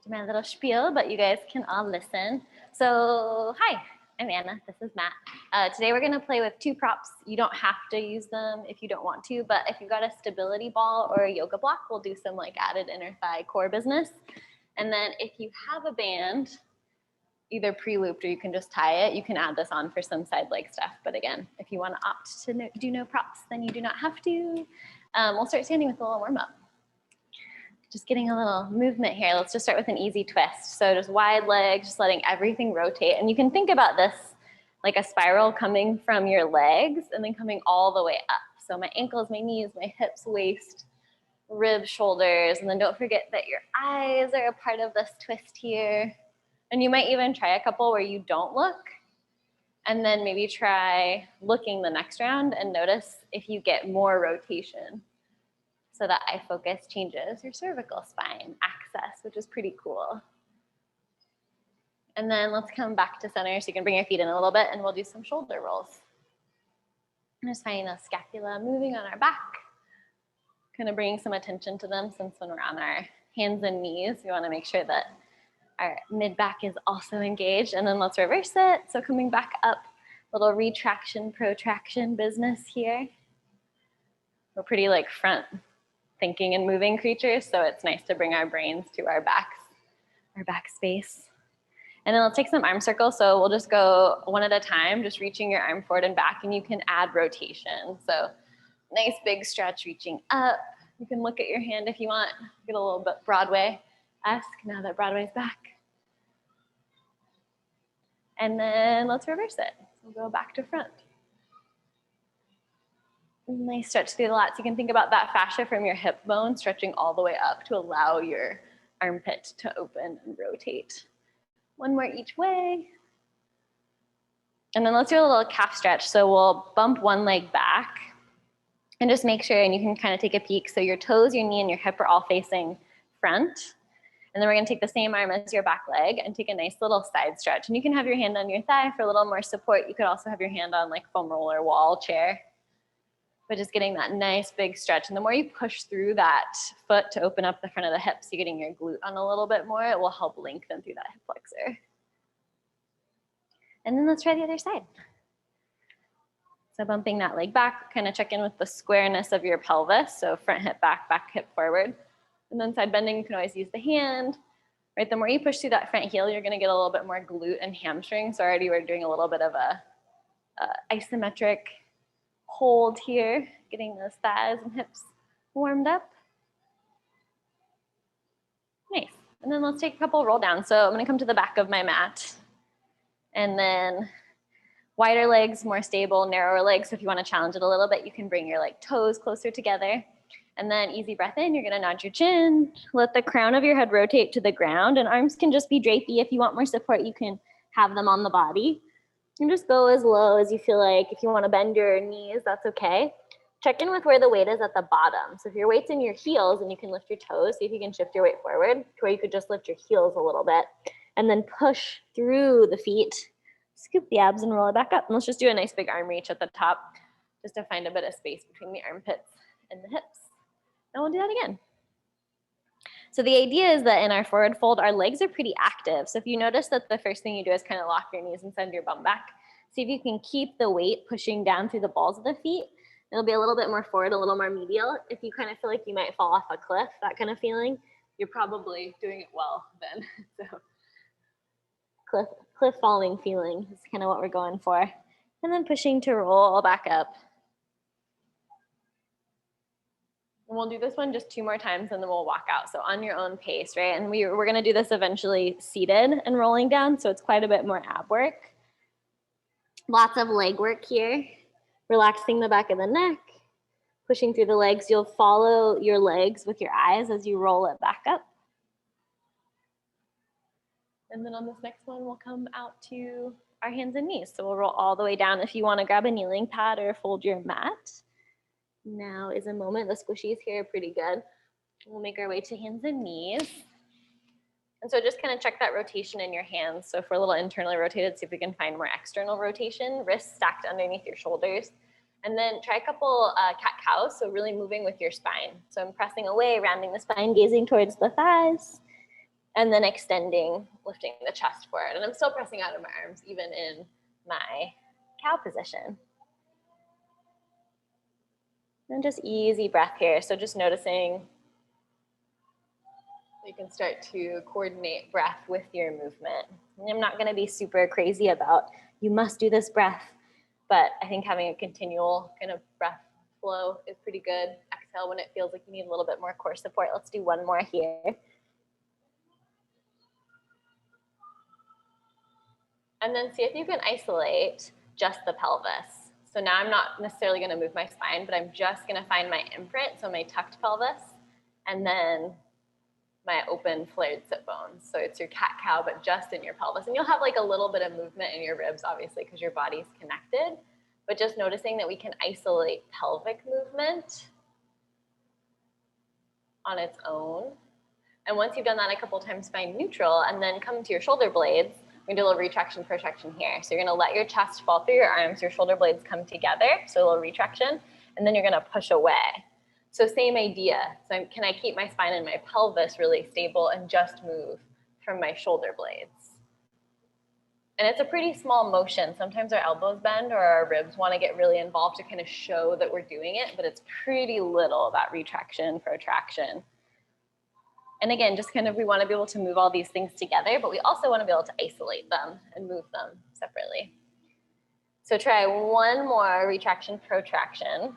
do my little spiel, but you guys can all listen. So hi, I'm Anna, this is Matt. Today we're gonna play with 2 props. You don't have to use them if you don't want to, but if you've got a stability ball or a yoga block, we'll do some like added inner thigh core business. And then if you have a band, either pre-looped or you can just tie it, you can add this on for some side leg stuff. But again, if you wanna opt to do no props, then you do not have to. We'll start standing with a little warm up. Just getting a little movement here. Let's just start with an easy twist. So just wide legs, just letting everything rotate. And you can think about this like a spiral coming from your legs and then coming all the way up. So my ankles, my knees, my hips, waist, ribs, shoulders. And then don't forget that your eyes are a part of this twist here. And you might even try a couple where you don't look. And then maybe try looking the next round and notice if you get more rotation. So that eye focus changes your cervical spine axis, which is pretty cool. And then let's come back to center so you can bring your feet in a little bit and we'll do some shoulder rolls. And just finding the scapula moving on our back, kind of bringing some attention to them since when we're on our hands and knees, we want to make sure that our mid back is also engaged. And then let's reverse it. So coming back up, little retraction, protraction business here. We're pretty like front thinking and moving creatures, so it's nice to bring our brains to our backs, our back space. And then let's take some arm circles. So we'll just go one at a time, just reaching your arm forward and back, and you can add rotation. So nice big stretch reaching up. You can look at your hand if you want, get a little bit Broadway-esque now that Broadway's back. And then let's reverse it. We'll go back to front. Nice stretch through the lats. You can think about that fascia from your hip bone stretching all the way up to allow your armpit to open and rotate. One more each way. And then let's do a little calf stretch. So we'll bump one leg back and just make sure, and you can kind of take a peek. So your toes, your knee, and your hip are all facing front. And then we're gonna take the same arm as your back leg and take a nice little side stretch. And you can have your hand on your thigh for a little more support. You could also have your hand on like foam roller wall chair. But just getting that nice big stretch. And the more you push through that foot to open up the front of the hips, you're getting your glute on a little bit more, it will help lengthen through that hip flexor. And then let's try the other side. So bumping that leg back, kind of check in with the squareness of your pelvis. So front hip back, back hip forward. And then side bending, you can always use the hand. Right, the more you push through that front heel, you're gonna get a little bit more glute and hamstring. So already we're doing a little bit of a isometric hold here, getting those thighs and hips warmed up. Nice. And then let's take a couple roll downs. So I'm going to come to the back of my mat. And then wider legs, more stable, narrower legs. So if you want to challenge it a little bit, you can bring your like toes closer together. And then easy breath in, you're going to nod your chin. Let the crown of your head rotate to the ground. And arms can just be drapey. If you want more support, you can have them on the body. And just go as low as you feel like. If you want to bend your knees, that's okay. Check in with where the weight is at the bottom. So if your weight's in your heels and you can lift your toes, see if you can shift your weight forward to where you could just lift your heels a little bit and then push through the feet, scoop the abs and roll it back up. And let's just do a nice big arm reach at the top just to find a bit of space between the armpits and the hips. And we'll do that again. So the idea is that in our forward fold, our legs are pretty active. So if you notice that the first thing you do is kind of lock your knees and send your bum back, see if you can keep the weight pushing down through the balls of the feet. It'll be a little bit more forward, a little more medial. If you kind of feel like you might fall off a cliff, that kind of feeling, you're probably doing it well then. So cliff falling feeling is kind of what we're going for. And then pushing to roll back up. And we'll do this one just 2 more times and then we'll walk out. So on your own pace, right? And we're gonna do this eventually seated and rolling down. So it's quite a bit more ab work. Lots of leg work here. Relaxing the back of the neck, pushing through the legs. You'll follow your legs with your eyes as you roll it back up. And then on this next one, we'll come out to our hands and knees. So we'll roll all the way down. If you wanna grab a kneeling pad or fold your mat, now is a moment. The squishies here are pretty good. We'll make our way to hands and knees. And so just kind of check that rotation in your hands. So if we're a little internally rotated, see if we can find more external rotation. Wrists stacked underneath your shoulders. And then try a couple cat-cows, so really moving with your spine. So I'm pressing away, rounding the spine, gazing towards the thighs. And then extending, lifting the chest forward. And I'm still pressing out of my arms, even in my cow position. And just easy breath here. So just noticing you can start to coordinate breath with your movement. And I'm not going to be super crazy about you must do this breath, but I think having a continual kind of breath flow is pretty good. Exhale when it feels like you need a little bit more core support. Let's do one more here. And then see if you can isolate just the pelvis. So now I'm not necessarily going to move my spine, but I'm just going to find my imprint, so my tucked pelvis, and then my open flared sit bones. So it's your cat-cow, but just in your pelvis. And you'll have like a little bit of movement in your ribs, obviously, because your body's connected. But just noticing that we can isolate pelvic movement on its own. And once you've done that a couple times, find neutral, and then come to your shoulder blades. We're gonna do a little retraction, protraction here. So you're gonna let your chest fall through your arms, your shoulder blades come together, so a little retraction, and then you're gonna push away. So same idea. So can I keep my spine and my pelvis really stable and just move from my shoulder blades? And it's a pretty small motion. Sometimes our elbows bend or our ribs wanna get really involved to kind of show that we're doing it, but it's pretty little, that retraction, protraction. And again, just kind of, we want to be able to move all these things together, but we also want to be able to isolate them and move them separately. So try one more retraction, protraction,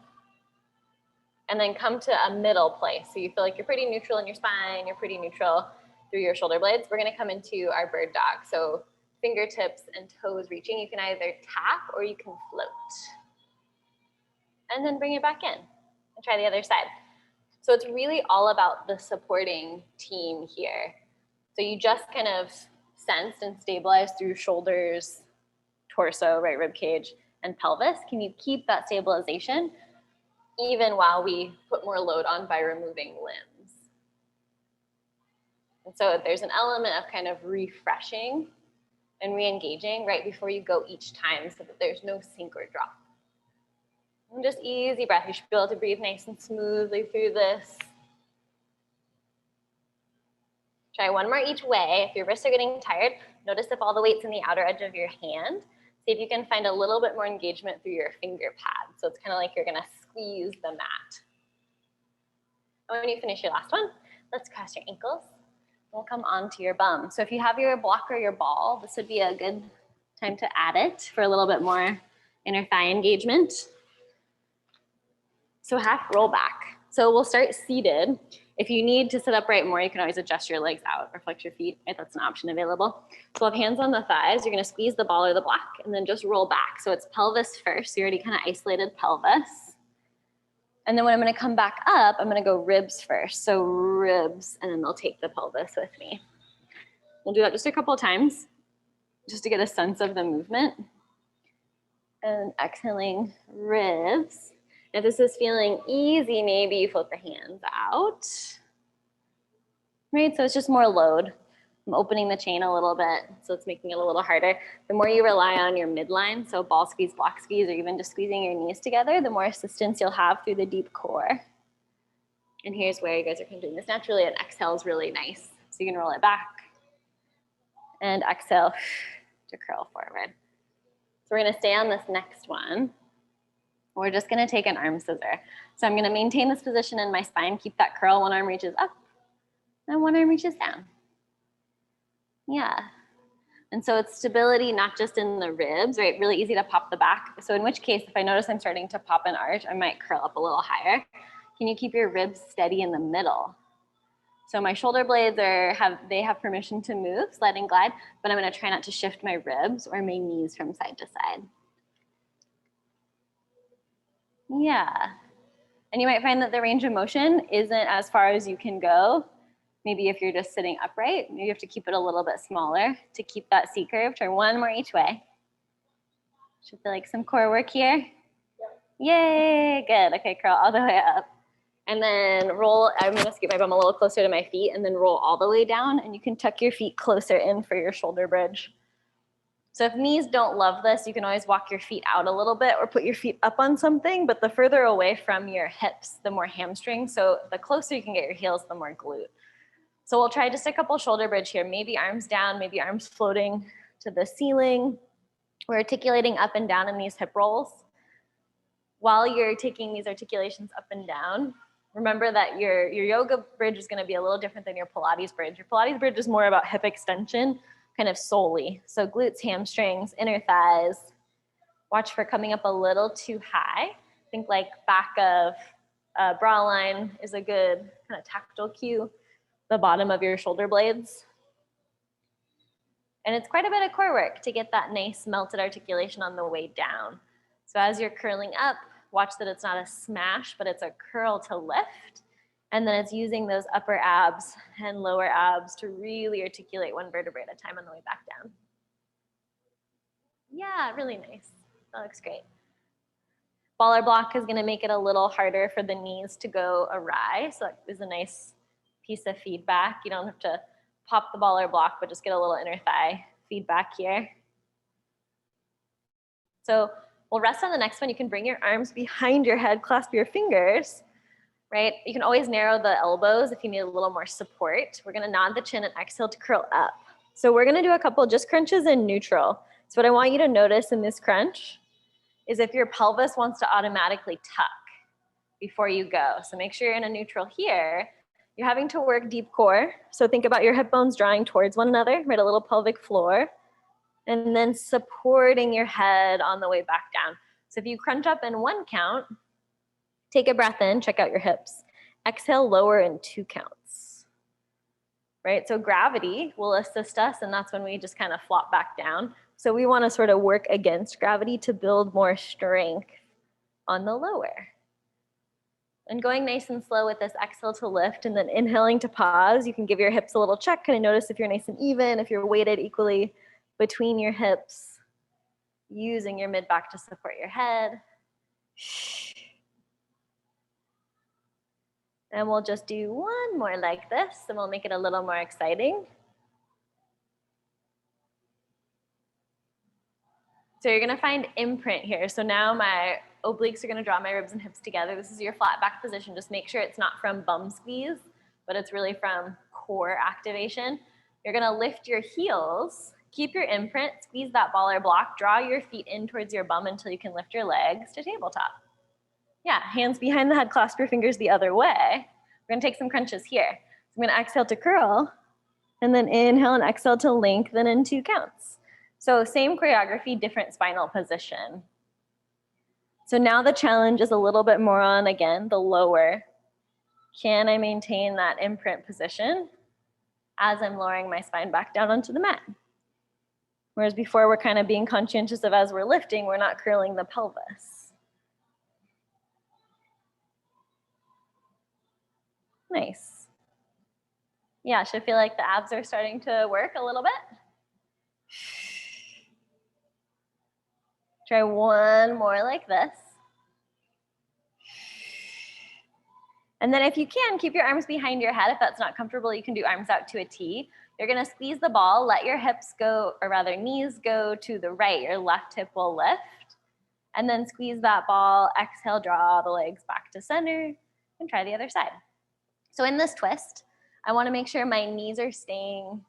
and then come to a middle place. So you feel like you're pretty neutral in your spine, you're pretty neutral through your shoulder blades. We're going to come into our bird dog. So fingertips and toes reaching. You can either tap or you can float. And then bring it back in and try the other side. So it's really all about the supporting team here. So you just kind of sensed and stabilized through shoulders, torso, right rib cage, and pelvis. Can you keep that stabilization even while we put more load on by removing limbs? And so there's an element of kind of refreshing and re-engaging right before you go each time so that there's no sink or drop. And just easy breath. You should be able to breathe nice and smoothly through this. Try one more each way. If your wrists are getting tired, notice if all the weight's in the outer edge of your hand. See if you can find a little bit more engagement through your finger pad. So it's kind of like you're going to squeeze the mat. And when you finish your last one, let's cross your ankles. We'll come onto your bum. So if you have your block or your ball, this would be a good time to add it for a little bit more inner thigh engagement. So half roll back. So we'll start seated. If you need to sit upright more, you can always adjust your legs out or flex your feet, right? That's an option available. So we'll have hands on the thighs. You're gonna squeeze the ball or the block and then just roll back. So it's pelvis first. So you already kind of isolated pelvis. And then when I'm gonna come back up, I'm gonna go ribs first. So ribs, and then they'll take the pelvis with me. We'll do that just a couple of times, just to get a sense of the movement. And exhaling ribs. If this is feeling easy, maybe you float the hands out. Right, so it's just more load. I'm opening the chain a little bit, so it's making it a little harder. The more you rely on your midline, so ball squeeze, block squeeze, or even just squeezing your knees together, the more assistance you'll have through the deep core. And here's where you guys are kind of doing this naturally, and exhale is really nice. So you can roll it back and exhale to curl forward. So we're gonna stay on this next one. We're just gonna take an arm scissor. So I'm gonna maintain this position in my spine, keep that curl, one arm reaches up, and one arm reaches down. Yeah. And so it's stability, not just in the ribs, right? Really easy to pop the back. So in which case, if I notice I'm starting to pop an arch, I might curl up a little higher. Can you keep your ribs steady in the middle? So my shoulder blades have permission to move, slide and glide, but I'm gonna try not to shift my ribs or my knees from side to side. Yeah. And you might find that the range of motion isn't as far as you can go. Maybe if you're just sitting upright, maybe you have to keep it a little bit smaller to keep that C curve. Turn one more each way. Should feel like some core work here. Yay, good. Okay, curl all the way up. And then roll, I'm gonna scoot my bum a little closer to my feet and then roll all the way down, and you can tuck your feet closer in for your shoulder bridge. So if knees don't love this, you can always walk your feet out a little bit or put your feet up on something, but the further away from your hips, the more hamstring. So the closer you can get your heels, the more glute. So we'll try just a couple shoulder bridge here, maybe arms down, maybe arms floating to the ceiling. We're articulating up and down in these hip rolls. While you're taking these articulations up and down, remember that your yoga bridge is going to be a little different than your Pilates bridge. Your Pilates bridge is more about hip extension, kind of solely. So glutes, hamstrings, inner thighs. Watch for coming up a little too high. Think like back of bra line is a good kind of tactile cue. The bottom of your shoulder blades. And it's quite a bit of core work to get that nice melted articulation on the way down. So as you're curling up, watch that it's not a smash, but it's a curl to lift. And then it's using those upper abs and lower abs to really articulate one vertebrae at a time on the way back down. Yeah, really nice. That looks great. Baller block is gonna make it a little harder for the knees to go awry. So that is a nice piece of feedback. You don't have to pop the baller block, but just get a little inner thigh feedback here. So we'll rest on the next one. You can bring your arms behind your head, clasp your fingers, right? You can always narrow the elbows if you need a little more support. We're gonna nod the chin and exhale to curl up. So we're gonna do a couple just crunches in neutral. So what I want you to notice in this crunch is if your pelvis wants to automatically tuck before you go. So make sure you're in a neutral here. You're having to work deep core. So think about your hip bones drawing towards one another, right? A little pelvic floor. And then supporting your head on the way back down. So if you crunch up in 1 count, take a breath in, check out your hips. Exhale, lower in 2 counts. Right? So gravity will assist us, and that's when we just kind of flop back down. So we want to sort of work against gravity to build more strength on the lower. And going nice and slow with this exhale to lift and then inhaling to pause. You can give your hips a little check, kind of notice if you're nice and even, if you're weighted equally between your hips, using your mid-back to support your head. And we'll just do one more like this, and we'll make it a little more exciting. So you're gonna find imprint here. So now my obliques are gonna draw my ribs and hips together. This is your flat back position. Just make sure it's not from bum squeeze, but it's really from core activation. You're gonna lift your heels, keep your imprint, squeeze that baller block, draw your feet in towards your bum until you can lift your legs to tabletop. Yeah, hands behind the head, clasp your fingers the other way. We're gonna take some crunches here. So I'm gonna exhale to curl, and then inhale and exhale to lengthen in 2 counts. So same choreography, different spinal position. So now the challenge is a little bit more on, again, the lower. Can I maintain that imprint position as I'm lowering my spine back down onto the mat? Whereas before we're kind of being conscientious of as we're lifting, we're not curling the pelvis. Nice. Yeah, should feel like the abs are starting to work a little bit. Try one more like this. And then if you can, keep your arms behind your head. If that's not comfortable, you can do arms out to a T. You're gonna squeeze the ball, let your hips go, or rather knees go to the right. Your left hip will lift. And then squeeze that ball, exhale, draw the legs back to center, and try the other side. So in this twist, I wanna make sure my knees are staying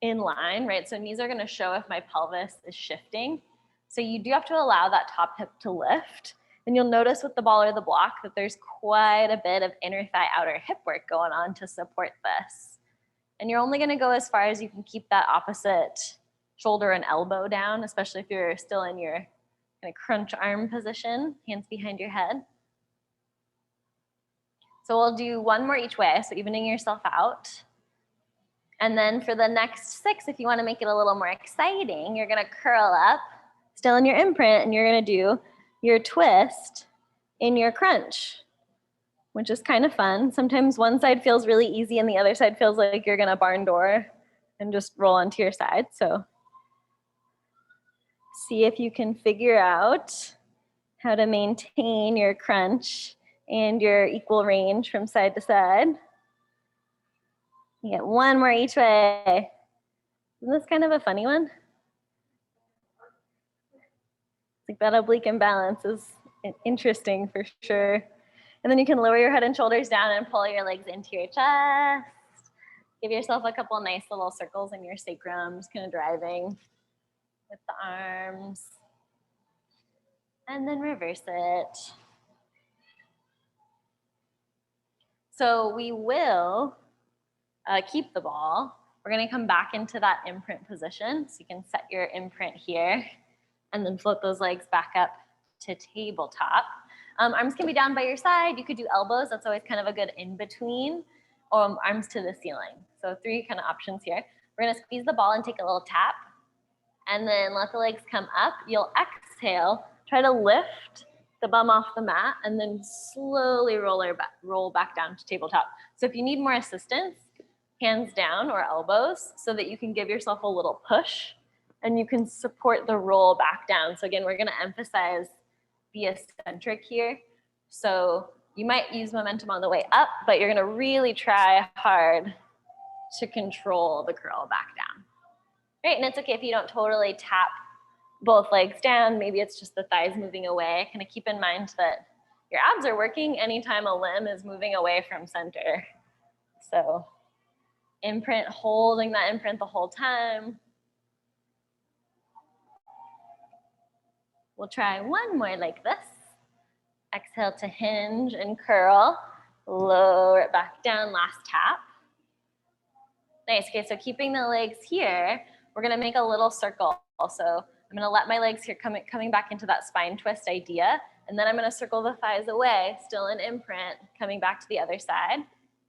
in line, right? So knees are gonna show if my pelvis is shifting. So you do have to allow that top hip to lift. And you'll notice with the ball or the block that there's quite a bit of inner thigh, outer hip work going on to support this. And you're only gonna go as far as you can keep that opposite shoulder and elbow down, especially if you're still in your kind of crunch arm position, hands behind your head. So we'll do one more each way, so evening yourself out. And then for the next 6, if you wanna make it a little more exciting, you're gonna curl up, still in your imprint, and you're gonna do your twist in your crunch, which is kind of fun. Sometimes one side feels really easy and the other side feels like you're gonna barn door and just roll onto your side. So see if you can figure out how to maintain your crunch and your equal range from side to side. You get one more each way. Isn't this kind of a funny one? Like that oblique imbalance is interesting for sure. And then you can lower your head and shoulders down and pull your legs into your chest. Give yourself a couple nice little circles in your sacrum, just kind of driving with the arms. And then reverse it. So we will keep the ball. We're gonna come back into that imprint position. So you can set your imprint here and then float those legs back up to tabletop. Arms can be down by your side. You could do elbows. That's always kind of a good in-between. Arms to the ceiling. So 3 kind of options here. We're gonna squeeze the ball and take a little tap and then let the legs come up. You'll exhale, try to lift the bum off the mat and then slowly roll back down to tabletop. So if you need more assistance, hands down or elbows so that you can give yourself a little push and you can support the roll back down. So again, we're gonna emphasize the eccentric here. So you might use momentum on the way up, but you're gonna really try hard to control the curl back down. Right, and it's okay if you don't totally tap both legs down. Maybe it's just the thighs moving away. Kind of keep in mind that your abs are working anytime a limb is moving away from center. So imprint, holding that imprint the whole time. We'll try one more like this. Exhale to hinge and curl. Lower it back down, last tap. Nice, okay, so keeping the legs here, we're gonna make a little circle. So I'm gonna let my legs here coming back into that spine twist idea, and then I'm gonna circle the thighs away, still in imprint, coming back to the other side,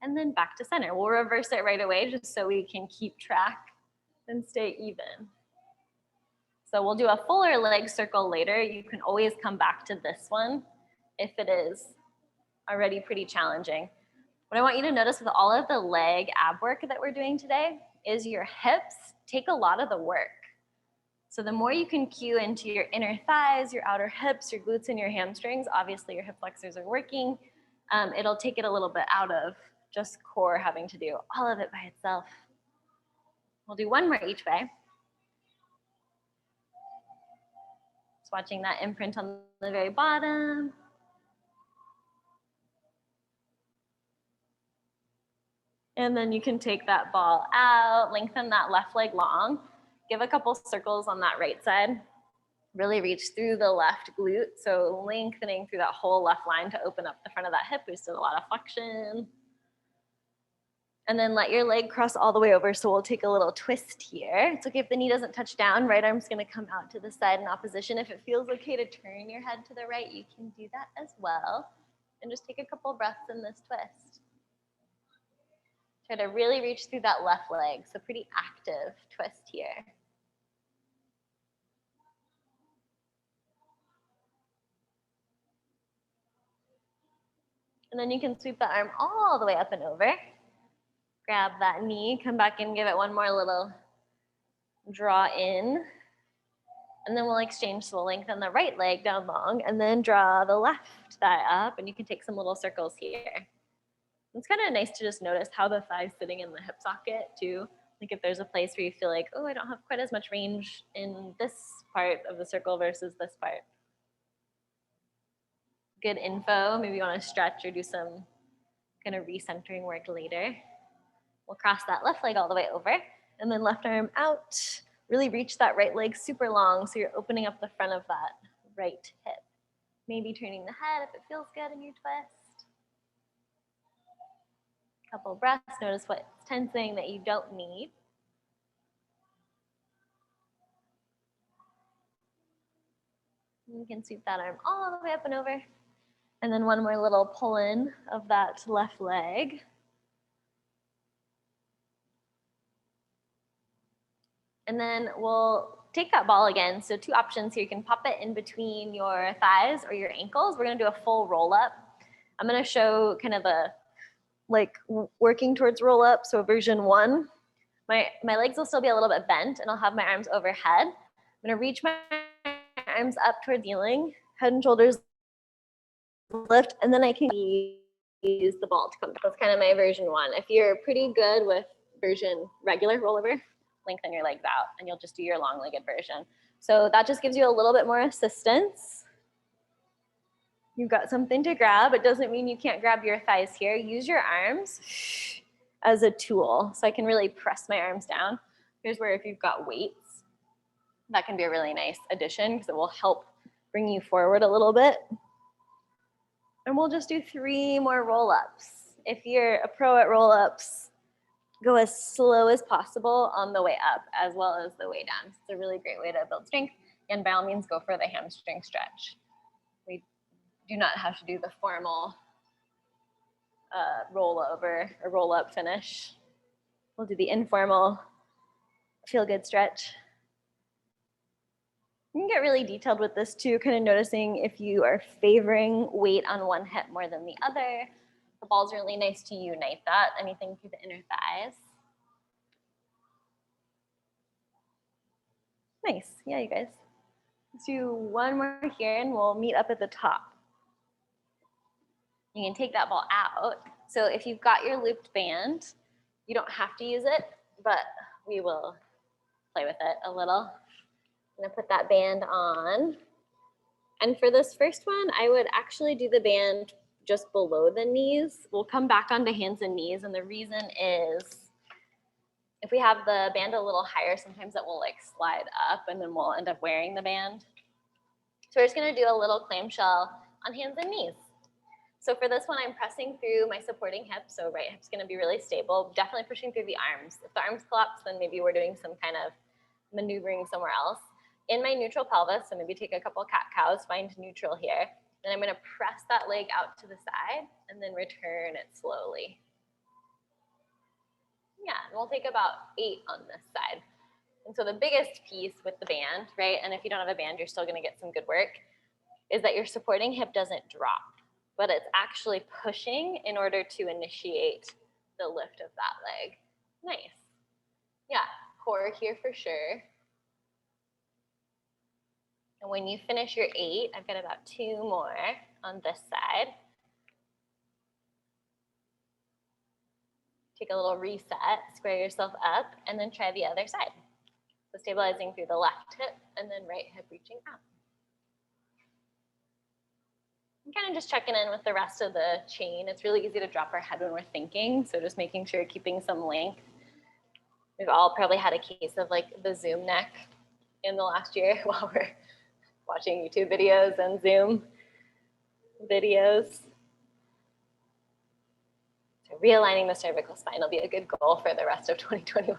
and then back to center. We'll reverse it right away just so we can keep track and stay even. So we'll do a fuller leg circle later. You can always come back to this one if it is already pretty challenging. What I want you to notice with all of the leg ab work that we're doing today is your hips take a lot of the work. So the more you can cue into your inner thighs, your outer hips, your glutes and your hamstrings, obviously your hip flexors are working, it'll take it a little bit out of just core having to do all of it by itself. We'll do one more each way. Just watching that imprint on the very bottom. And then you can take that ball out, lengthen that left leg long, give a couple circles on that right side, really reach through the left glute, so lengthening through that whole left line to open up the front of that hip, boosted a lot of flexion. And then let your leg cross all the way over, so we'll take a little twist here. It's okay if the knee doesn't touch down, right arm's gonna come out to the side in opposition. If it feels okay to turn your head to the right, you can do that as well. And just take a couple breaths in this twist. Try to really reach through that left leg, so pretty active twist here. And then you can sweep the arm all the way up and over. Grab that knee, come back and give it one more little draw in. And then we'll exchange, so we'll lengthen the right leg down long and then draw the left thigh up, and you can take some little circles here. It's kind of nice to just notice how the thigh's sitting in the hip socket too. Like if there's a place where you feel like, oh, I don't have quite as much range in this part of the circle versus this part. Good info. Maybe you want to stretch or do some kind of recentering work later. We'll cross that left leg all the way over and then left arm out. Really reach that right leg super long so you're opening up the front of that right hip. Maybe turning the head if it feels good in your twist. Couple breaths, notice what's tensing that you don't need. You can sweep that arm all the way up and over. And then one more little pull in of that left leg. And then we'll take that ball again. So 2 options here. You can pop it in between your thighs or your ankles. We're gonna do a full roll up. I'm gonna show kind of a like working towards roll up. So version 1, my legs will still be a little bit bent and I'll have my arms overhead. I'm gonna reach my arms up towards the ceiling, head and shoulders lift, and then I can use the ball to come back. That's kind of my version 1. If you're pretty good with version regular rollover, lengthen your legs out and you'll just do your long-legged version. So that just gives you a little bit more assistance. You've got something to grab. It doesn't mean you can't grab your thighs here. Use your arms as a tool. So I can really press my arms down. Here's where if you've got weights, that can be a really nice addition because it will help bring you forward a little bit. And we'll just do 3 more roll-ups. If you're a pro at roll-ups, go as slow as possible on the way up as well as the way down. It's a really great way to build strength. And by all means, go for the hamstring stretch. We do not have to do the formal rollover or roll-up finish. We'll do the informal feel-good stretch. You can get really detailed with this too, kind of noticing if you are favoring weight on one hip more than the other. The ball's really nice to unite that, anything through the inner thighs. Nice, yeah, you guys. Let's do 1 more here and we'll meet up at the top. You can take that ball out. So if you've got your looped band, you don't have to use it, but we will play with it a little. I'm gonna put that band on. And for this first one, I would actually do the band just below the knees. We'll come back onto hands and knees. And the reason is if we have the band a little higher, sometimes it will like slide up and then we'll end up wearing the band. So we're just gonna do a little clamshell on hands and knees. So for this one, I'm pressing through my supporting hip. So right hip's gonna be really stable, definitely pushing through the arms. If the arms collapse, then maybe we're doing some kind of maneuvering somewhere else. In my neutral pelvis, so maybe take a couple cat-cows, find neutral here. Then I'm gonna press that leg out to the side and then return it slowly. Yeah, and we'll take about 8 on this side. And so the biggest piece with the band, right, and if you don't have a band, you're still gonna get some good work, is that your supporting hip doesn't drop, but it's actually pushing in order to initiate the lift of that leg. Nice. Yeah, core here for sure. And when you finish your 8, I've got about 2 more on this side. Take a little reset, square yourself up, and then try the other side. So stabilizing through the left hip and then right hip reaching out. And kind of just checking in with the rest of the chain. It's really easy to drop our head when we're thinking, so just making sure you're keeping some length. We've all probably had a case of like the Zoom neck in the last year while we're watching YouTube videos and Zoom videos. So realigning the cervical spine will be a good goal for the rest of 2021.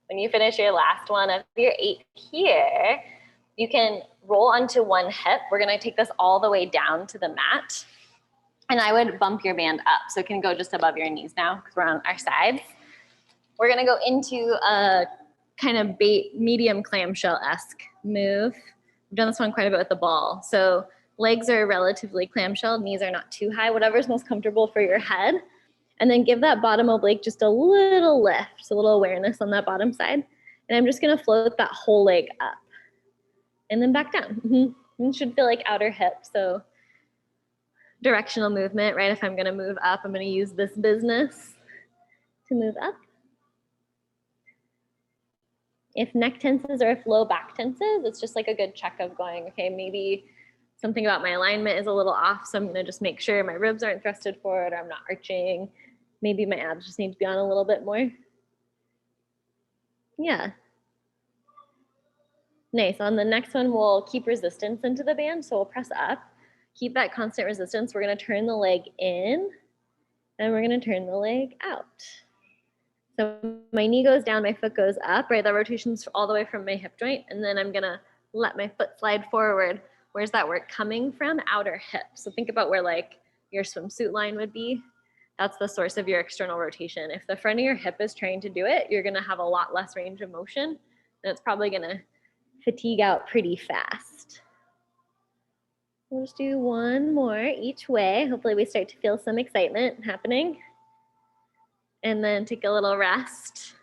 When you finish your last one of your 8 here, you can roll onto one hip. We're gonna take this all the way down to the mat. And I would bump your band up. So it can go just above your knees now because we're on our sides. We're gonna go into a kind of medium clamshell-esque move. I've done this one quite a bit with the ball. So legs are relatively clamshell, knees are not too high, whatever's most comfortable for your head. And then give that bottom oblique just a little lift, a little awareness on that bottom side. And I'm just gonna float that whole leg up and then back down. You should feel like outer hip. So directional movement, right? If I'm gonna move up, I'm gonna use this business to move up. If neck tenses or if low back tenses, it's just like a good check of going, okay, maybe something about my alignment is a little off, so I'm gonna just make sure my ribs aren't thrusted forward or I'm not arching. Maybe my abs just need to be on a little bit more. Yeah. Nice. On the next one, we'll keep resistance into the band, so we'll press up. Keep that constant resistance. We're gonna turn the leg in and we're gonna turn the leg out. So my knee goes down, my foot goes up, right? That rotation's all the way from my hip joint, and then I'm gonna let my foot slide forward. Where's that work coming from? Outer hip. So think about where like your swimsuit line would be. That's the source of your external rotation. If the front of your hip is trying to do it, you're gonna have a lot less range of motion, and it's probably gonna fatigue out pretty fast. We'll just do 1 more each way. Hopefully we start to feel some excitement happening. And then take a little rest.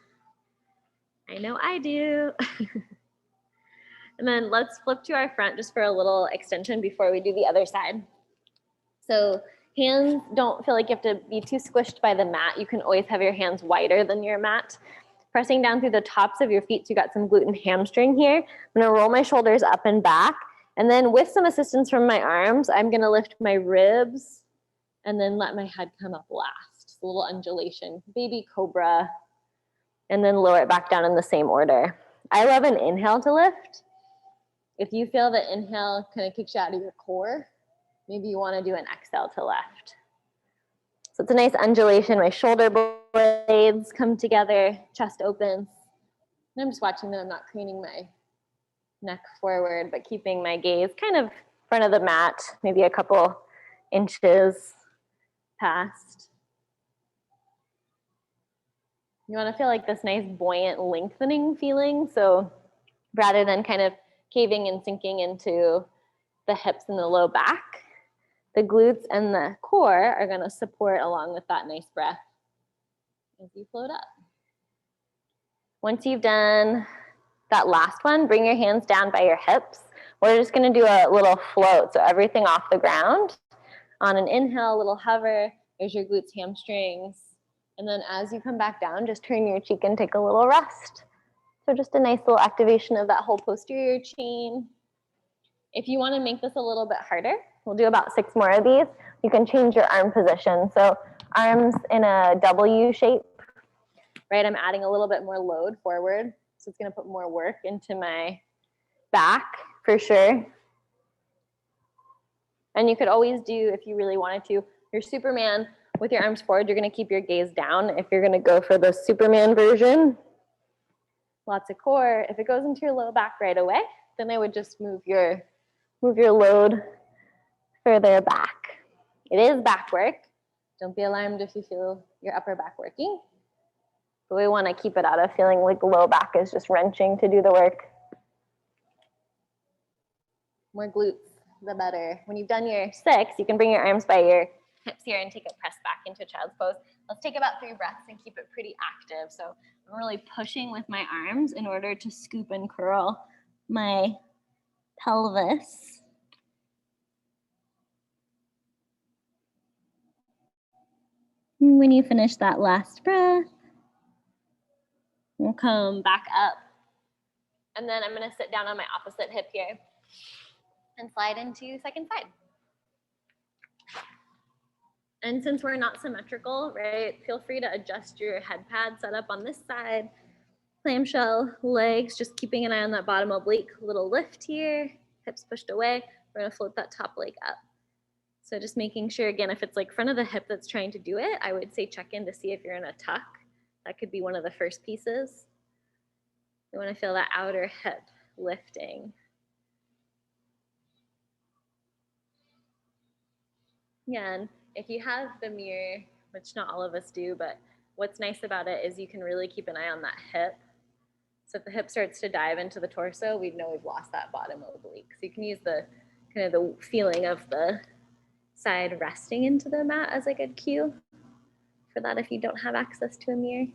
I know I do. And then let's flip to our front just for a little extension before we do the other side. So hands, don't feel like you have to be too squished by the mat. You can always have your hands wider than your mat. Pressing down through the tops of your feet so you got some glute and hamstring here. I'm gonna roll my shoulders up and back. And then with some assistance from my arms, I'm gonna lift my ribs and then let my head come up last. Just a little undulation, baby cobra, and then lower it back down in the same order. I love an inhale to lift. If you feel the inhale kind of kicks you out of your core, maybe you want to do an exhale to lift. So it's a nice undulation. My shoulder blades come together, chest opens. And I'm just watching that I'm not craning my neck forward, but keeping my gaze kind of in front of the mat, maybe a couple inches past. You want to feel like this nice buoyant lengthening feeling. So rather than kind of caving and sinking into the hips and the low back, the glutes and the core are going to support along with that nice breath as you float up. Once you've done that last one, bring your hands down by your hips. We're just going to do a little float, so everything off the ground. On an inhale, a little hover. There's your glutes, hamstrings. And then as you come back down, just turn your cheek and take a little rest. So just a nice little activation of that whole posterior chain. If you want to make this a little bit harder, we'll do about 6 more of these. You can change your arm position. So arms in a W shape, right? I'm adding a little bit more load forward. So it's going to put more work into my back for sure. And you could always do, if you really wanted to, your Superman with your arms forward. You're going to keep your gaze down if you're going to go for the Superman version. Lots of core. If it goes into your low back right away, then I would just move your load further back. It is back work. Don't be alarmed if you feel your upper back working. But we want to keep it out of feeling like low back is just wrenching to do the work. More glutes, the better. When you've done your 6, you can bring your arms by your hips here and take a press back into child's pose. Let's take about 3 breaths and keep it pretty active. So I'm really pushing with my arms in order to scoop and curl my pelvis. And when you finish that last breath, we'll come back up. And then I'm going to sit down on my opposite hip here and slide into second side. And since we're not symmetrical, right, feel free to adjust your head pad set up on this side. Clamshell legs, just keeping an eye on that bottom oblique. Little lift here, hips pushed away. We're going to float that top leg up. So just making sure, again, if it's like front of the hip that's trying to do it, I would say check in to see if you're in a tuck. That could be one of the first pieces. You want to feel that outer hip lifting. Yeah, and if you have the mirror, which not all of us do, but what's nice about it is you can really keep an eye on that hip. So if the hip starts to dive into the torso, we'd know we've lost that bottom oblique. So you can use the kind of the feeling of the side resting into the mat as a good cue for that if you don't have access to a mirror.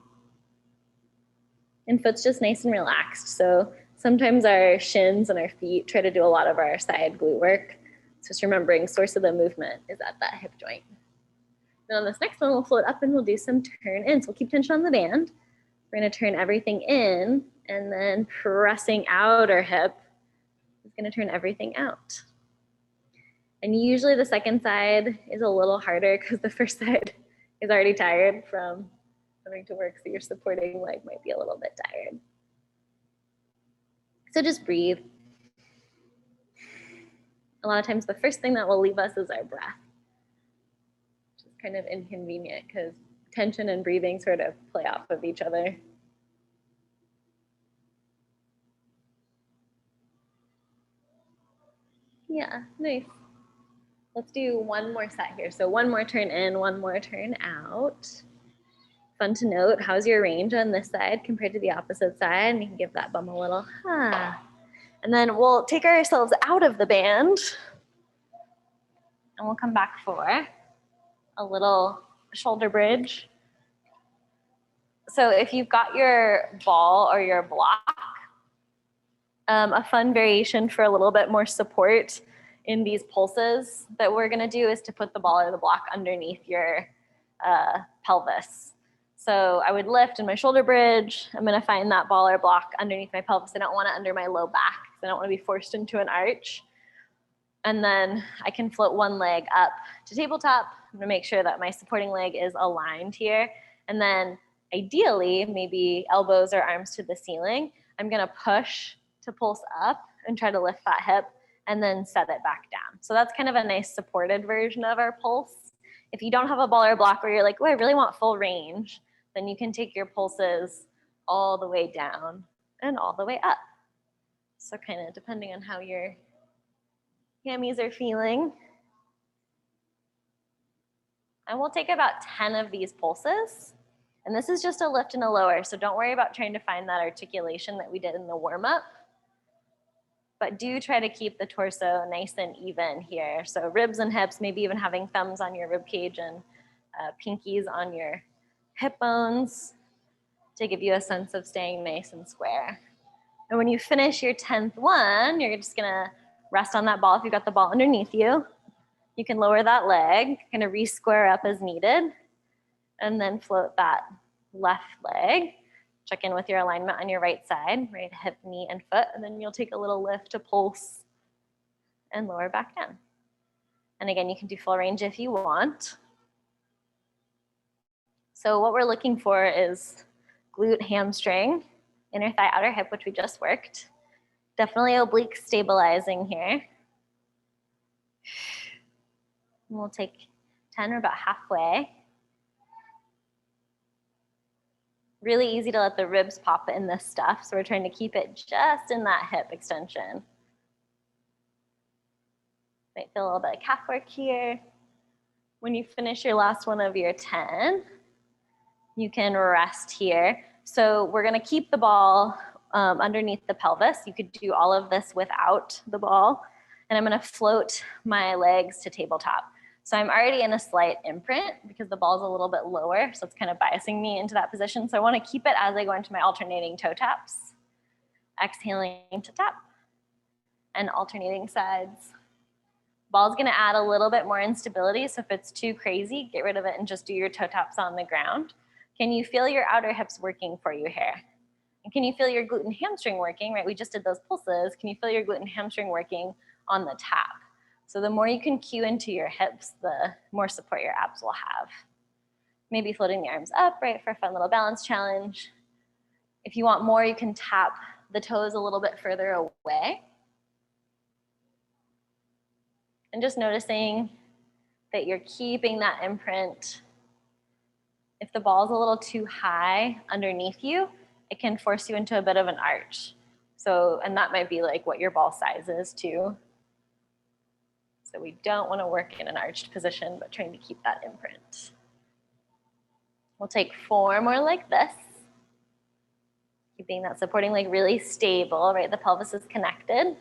And foot's just nice and relaxed. So sometimes our shins and our feet try to do a lot of our side glute work. So just remembering source of the movement is at that hip joint. Then on this next one, we'll float up and we'll do some turn ins. We'll keep tension on the band. We're going to turn everything in, and then pressing outer hip is going to turn everything out. And usually the second side is a little harder because the first side is already tired from coming to work. So your supporting leg might be a little bit tired. So just breathe. A lot of times the first thing that will leave us is our breath, which is kind of inconvenient because tension and breathing sort of play off of each other. Yeah, nice. Let's do one more set here. So one more turn in, one more turn out. Fun to note, how's your range on this side compared to the opposite side? And you can give that bum a little, And then we'll take ourselves out of the band and we'll come back for a little shoulder bridge. So if you've got your ball or your block, a fun variation for a little bit more support in these pulses that we're gonna do is to put the ball or the block underneath your pelvis. So I would lift in my shoulder bridge. I'm gonna find that ball or block underneath my pelvis. I don't want it under my low back because I don't wanna be forced into an arch. And then I can float one leg up to tabletop. I'm gonna make sure that my supporting leg is aligned here. And then ideally, maybe elbows or arms to the ceiling. I'm gonna push to pulse up and try to lift that hip and then set it back down. So that's kind of a nice supported version of our pulse. If you don't have a ball or block where you're like, oh, I really want full range, then you can take your pulses all the way down and all the way up. So kind of depending on how your hammies are feeling. And we'll take about 10 of these pulses. And this is just a lift and a lower, so don't worry about trying to find that articulation that we did in the warm-up. But do try to keep the torso nice and even here. So ribs and hips, maybe even having thumbs on your rib cage and pinkies on your hip bones to give you a sense of staying nice and square. And when you finish your 10th one, you're just gonna rest on that ball if you've got the ball underneath you. You can lower that leg, kind of re-square up as needed, and then float that left leg. Check in with your alignment on your right side, right hip, knee, and foot, and then you'll take a little lift to pulse and lower back down. And again, you can do full range if you want. So what we're looking for is glute, hamstring, inner thigh, outer hip, which we just worked. Definitely oblique stabilizing here. And we'll take 10 or about halfway. Really easy to let the ribs pop in this stuff, so we're trying to keep it just in that hip extension. Might feel a little bit of calf work here. When you finish your last one of your 10, you can rest here. So we're gonna keep the ball underneath the pelvis. You could do all of this without the ball. And I'm gonna float my legs to tabletop. So I'm already in a slight imprint because the ball's a little bit lower, so it's kind of biasing me into that position. So I wanna keep it as I go into my alternating toe taps. Exhaling to tap and alternating sides. Ball's gonna add a little bit more instability, so if it's too crazy, get rid of it and just do your toe taps on the ground. Can you feel your outer hips working for you here? And can you feel your glute and hamstring working, right? We just did those pulses. Can you feel your glute and hamstring working on the tap? So the more you can cue into your hips, the more support your abs will have. Maybe floating the arms up, right, for a fun little balance challenge. If you want more, you can tap the toes a little bit further away. And just noticing that you're keeping that imprint. If the ball's a little too high underneath you, it can force you into a bit of an arch. So, and that might be like what your ball size is too. So we don't want to work in an arched position, but trying to keep that imprint. We'll take 4 more like this. Keeping that supporting leg really stable, right? The pelvis is connected.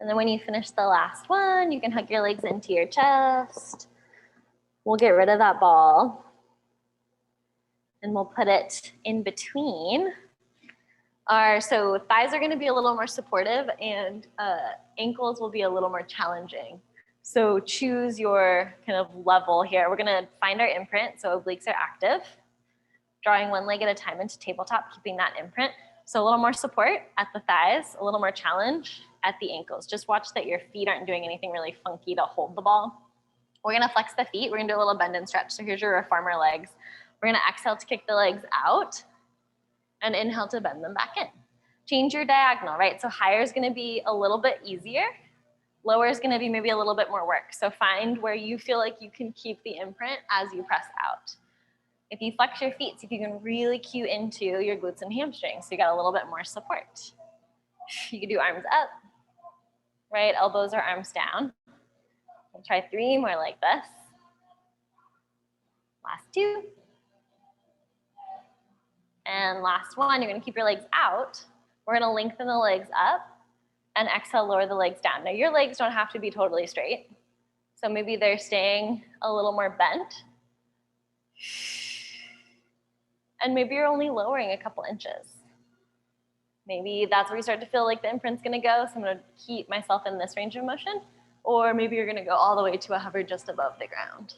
And then when you finish the last one, you can hug your legs into your chest. We'll get rid of that ball. And we'll put it in between. So thighs are gonna be a little more supportive and ankles will be a little more challenging. So choose your kind of level here. We're gonna find our imprint, so obliques are active. Drawing one leg at a time into tabletop, keeping that imprint. So a little more support at the thighs, a little more challenge at the ankles. Just watch that your feet aren't doing anything really funky to hold the ball. We're gonna flex the feet. We're gonna do a little bend and stretch. So here's your reformer legs. We're gonna exhale to kick the legs out and inhale to bend them back in. Change your diagonal, right? So higher is gonna be a little bit easier. Lower is gonna be maybe a little bit more work. So find where you feel like you can keep the imprint as you press out. If you flex your feet, see if you can really cue into your glutes and hamstrings. So you got a little bit more support. You can do arms up, right? Elbows or arms down. We'll try 3 more like this. Last 2. And last one, you're gonna keep your legs out. We're gonna lengthen the legs up and exhale, lower the legs down. Now your legs don't have to be totally straight. So maybe they're staying a little more bent. And maybe you're only lowering a couple inches. Maybe that's where you start to feel like the imprint's gonna go, so I'm gonna keep myself in this range of motion. Or maybe you're gonna go all the way to a hover just above the ground.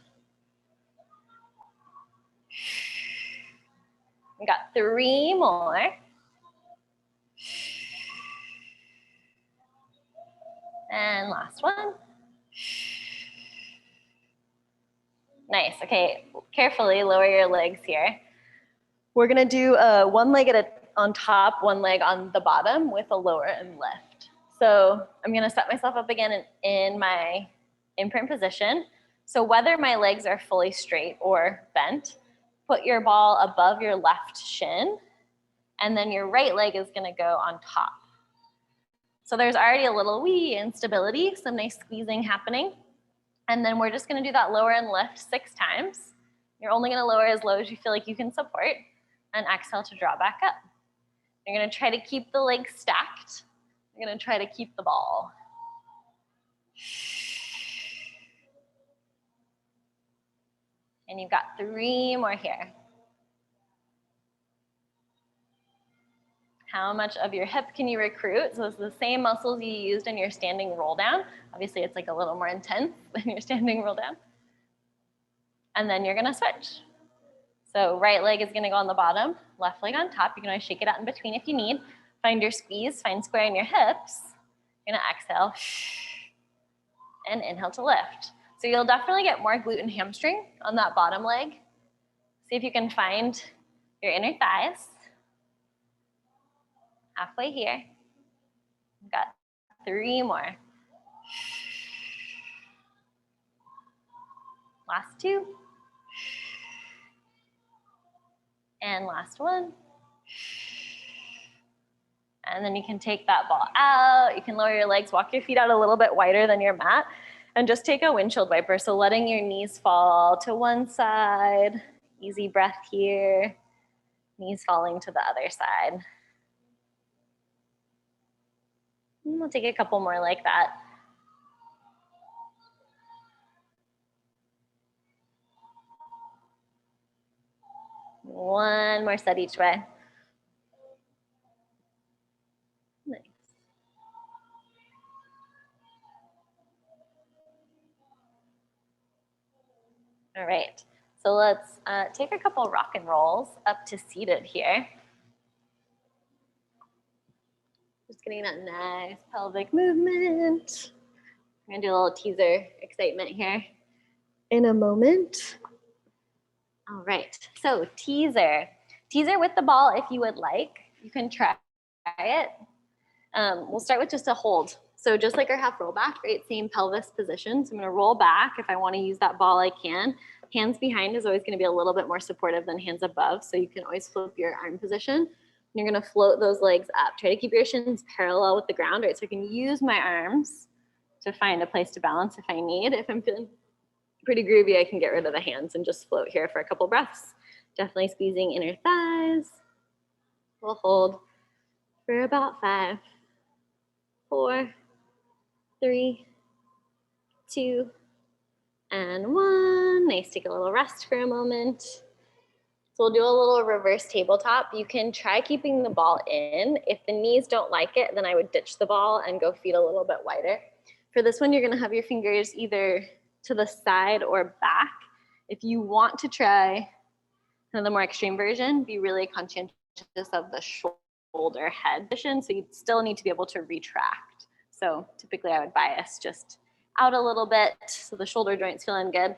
We got 3 more. And last one. Nice. Okay, carefully lower your legs here. We're gonna do one leg on top, one leg on the bottom with a lower and lift. So I'm gonna set myself up again in my imprint position. So whether my legs are fully straight or bent, put your ball above your left shin, and then your right leg is gonna go on top. So there's already a little wee instability, some nice squeezing happening. And then we're just gonna do that lower and lift 6 times. You're only gonna lower as low as you feel like you can support, and exhale to draw back up. You're gonna try to keep the legs stacked. You're gonna try to keep the ball. And you've got 3 more here. How much of your hip can you recruit? So it's the same muscles you used in your standing roll down. Obviously it's like a little more intense than your standing roll down. And then you're gonna switch. So right leg is gonna go on the bottom, left leg on top. You can always shake it out in between if you need. Find your squeeze, find square in your hips. You're gonna exhale and inhale to lift. So you'll definitely get more glute and hamstring on that bottom leg. See if you can find your inner thighs. Halfway here. We've got 3 more. Last 2. And last 1. And then you can take that ball out. You can lower your legs, walk your feet out a little bit wider than your mat, and just take a windshield wiper. So letting your knees fall to one side. Easy breath here. Knees falling to the other side. And we'll take a couple more like that. One more set each way. Nice. All right, so let's take a couple rock and rolls up to seated here. Just getting that nice pelvic movement. I'm gonna do a little teaser excitement here in a moment. All right, so teaser. Teaser with the ball if you would like. You can try it. We'll start with just a hold. So just like our half roll back, right? Same pelvis position. So I'm gonna roll back. If I wanna use that ball, I can. Hands behind is always gonna be a little bit more supportive than hands above. So you can always flip your arm position. You're gonna float those legs up. Try to keep your shins parallel with the ground, right? So I can use my arms to find a place to balance if I need. If I'm feeling pretty groovy, I can get rid of the hands and just float here for a couple breaths. Definitely squeezing inner thighs. We'll hold for about 5, 4, 3, 2, and 1. Nice, take a little rest for a moment. So we'll do a little reverse tabletop. You can try keeping the ball in. If the knees don't like it, then I would ditch the ball and go feet a little bit wider. For this one, you're gonna have your fingers either to the side or back. If you want to try kind of the more extreme version, be really conscientious of the shoulder head position. So you still need to be able to retract. So typically I would bias just out a little bit so the shoulder joint's feeling good.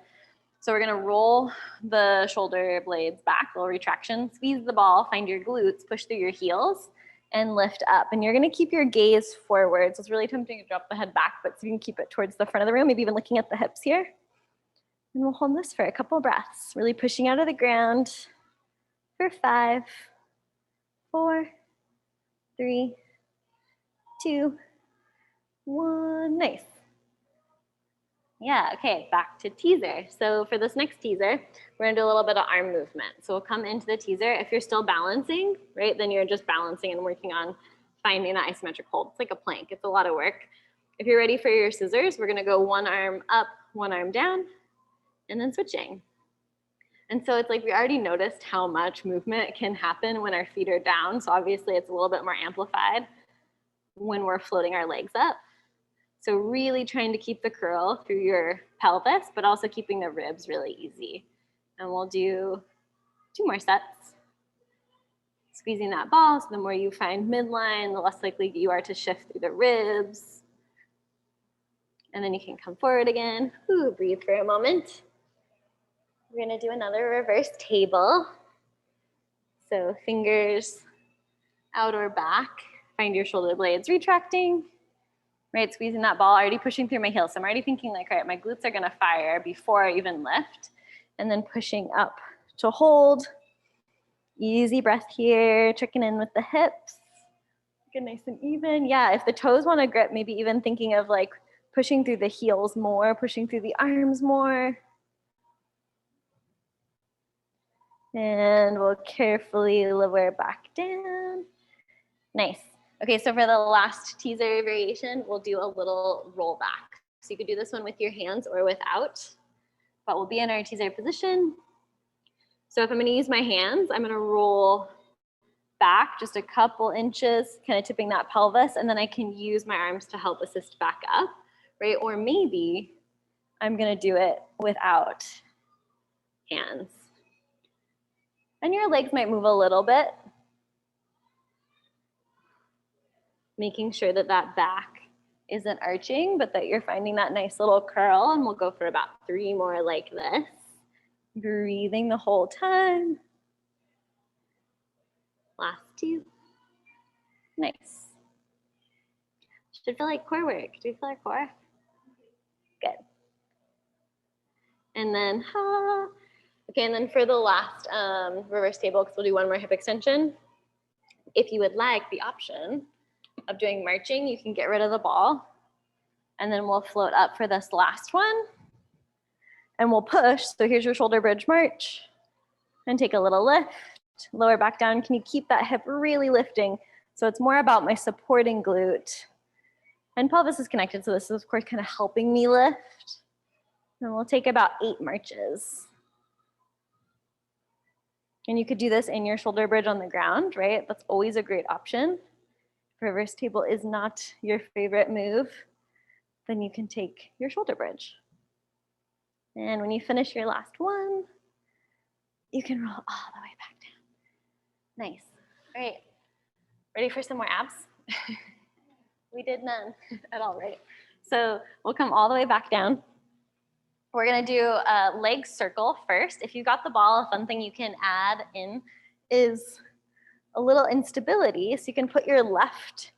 So we're gonna roll the shoulder blades back, little retraction, squeeze the ball, find your glutes, push through your heels, and lift up. And you're gonna keep your gaze forward. So it's really tempting to drop the head back, but so you can keep it towards the front of the room, maybe even looking at the hips here. And we'll hold this for a couple breaths, really pushing out of the ground for 5, 4, 3, 2, 1. Nice. Yeah, okay, back to teaser. So for this next teaser, we're gonna do a little bit of arm movement. So we'll come into the teaser. If you're still balancing, right, then you're just balancing and working on finding that isometric hold. It's like a plank, it's a lot of work. If you're ready for your scissors, we're gonna go one arm up, one arm down, and then switching. And so it's like we already noticed how much movement can happen when our feet are down. So obviously it's a little bit more amplified when we're floating our legs up. So really trying to keep the curl through your pelvis, but also keeping the ribs really easy. And we'll do 2 more sets. Squeezing that ball, so the more you find midline, the less likely you are to shift through the ribs. And then you can come forward again. Ooh, breathe for a moment. We're gonna do another reverse table. So fingers out or back. Find your shoulder blades retracting, right? Squeezing that ball, already pushing through my heels. So I'm already thinking like, all right, my glutes are gonna fire before I even lift. And then pushing up to hold. Easy breath here, checking in with the hips. Get nice and even. Yeah, if the toes wanna grip, maybe even thinking of like pushing through the heels more, pushing through the arms more. And we'll carefully lower back down. Nice. Okay, so for the last teaser variation, we'll do a little roll back. So you could do this one with your hands or without, but we'll be in our teaser position. So if I'm gonna use my hands, I'm gonna roll back just a couple inches, kind of tipping that pelvis, and then I can use my arms to help assist back up, right? Or maybe I'm gonna do it without hands. And your legs might move a little bit, making sure that that back isn't arching, but that you're finding that nice little curl. And we'll go for about 3 more like this. Breathing the whole time. Last 2. Nice. Should feel like core work. Do you feel our core? Good. And then, okay, and then for the last reverse table, because we'll do 1 more hip extension. If you would like the option of doing marching, you can get rid of the ball. And then we'll float up for this last one. And we'll push. So here's your shoulder bridge march. And take a little lift. Lower back down. Can you keep that hip really lifting? So it's more about my supporting glute. And pelvis is connected. So this is, of course, kind of helping me lift. And we'll take about 8 marches. And you could do this in your shoulder bridge on the ground, right? That's always a great option. If reverse table is not your favorite move, then you can take your shoulder bridge. And when you finish your last one, you can roll all the way back down. Nice. All right. Ready for some more abs? We did none at all, right? So we'll come all the way back down. We're gonna do a leg circle first. If you got the ball, a fun thing you can add in is a little instability. So you can put your left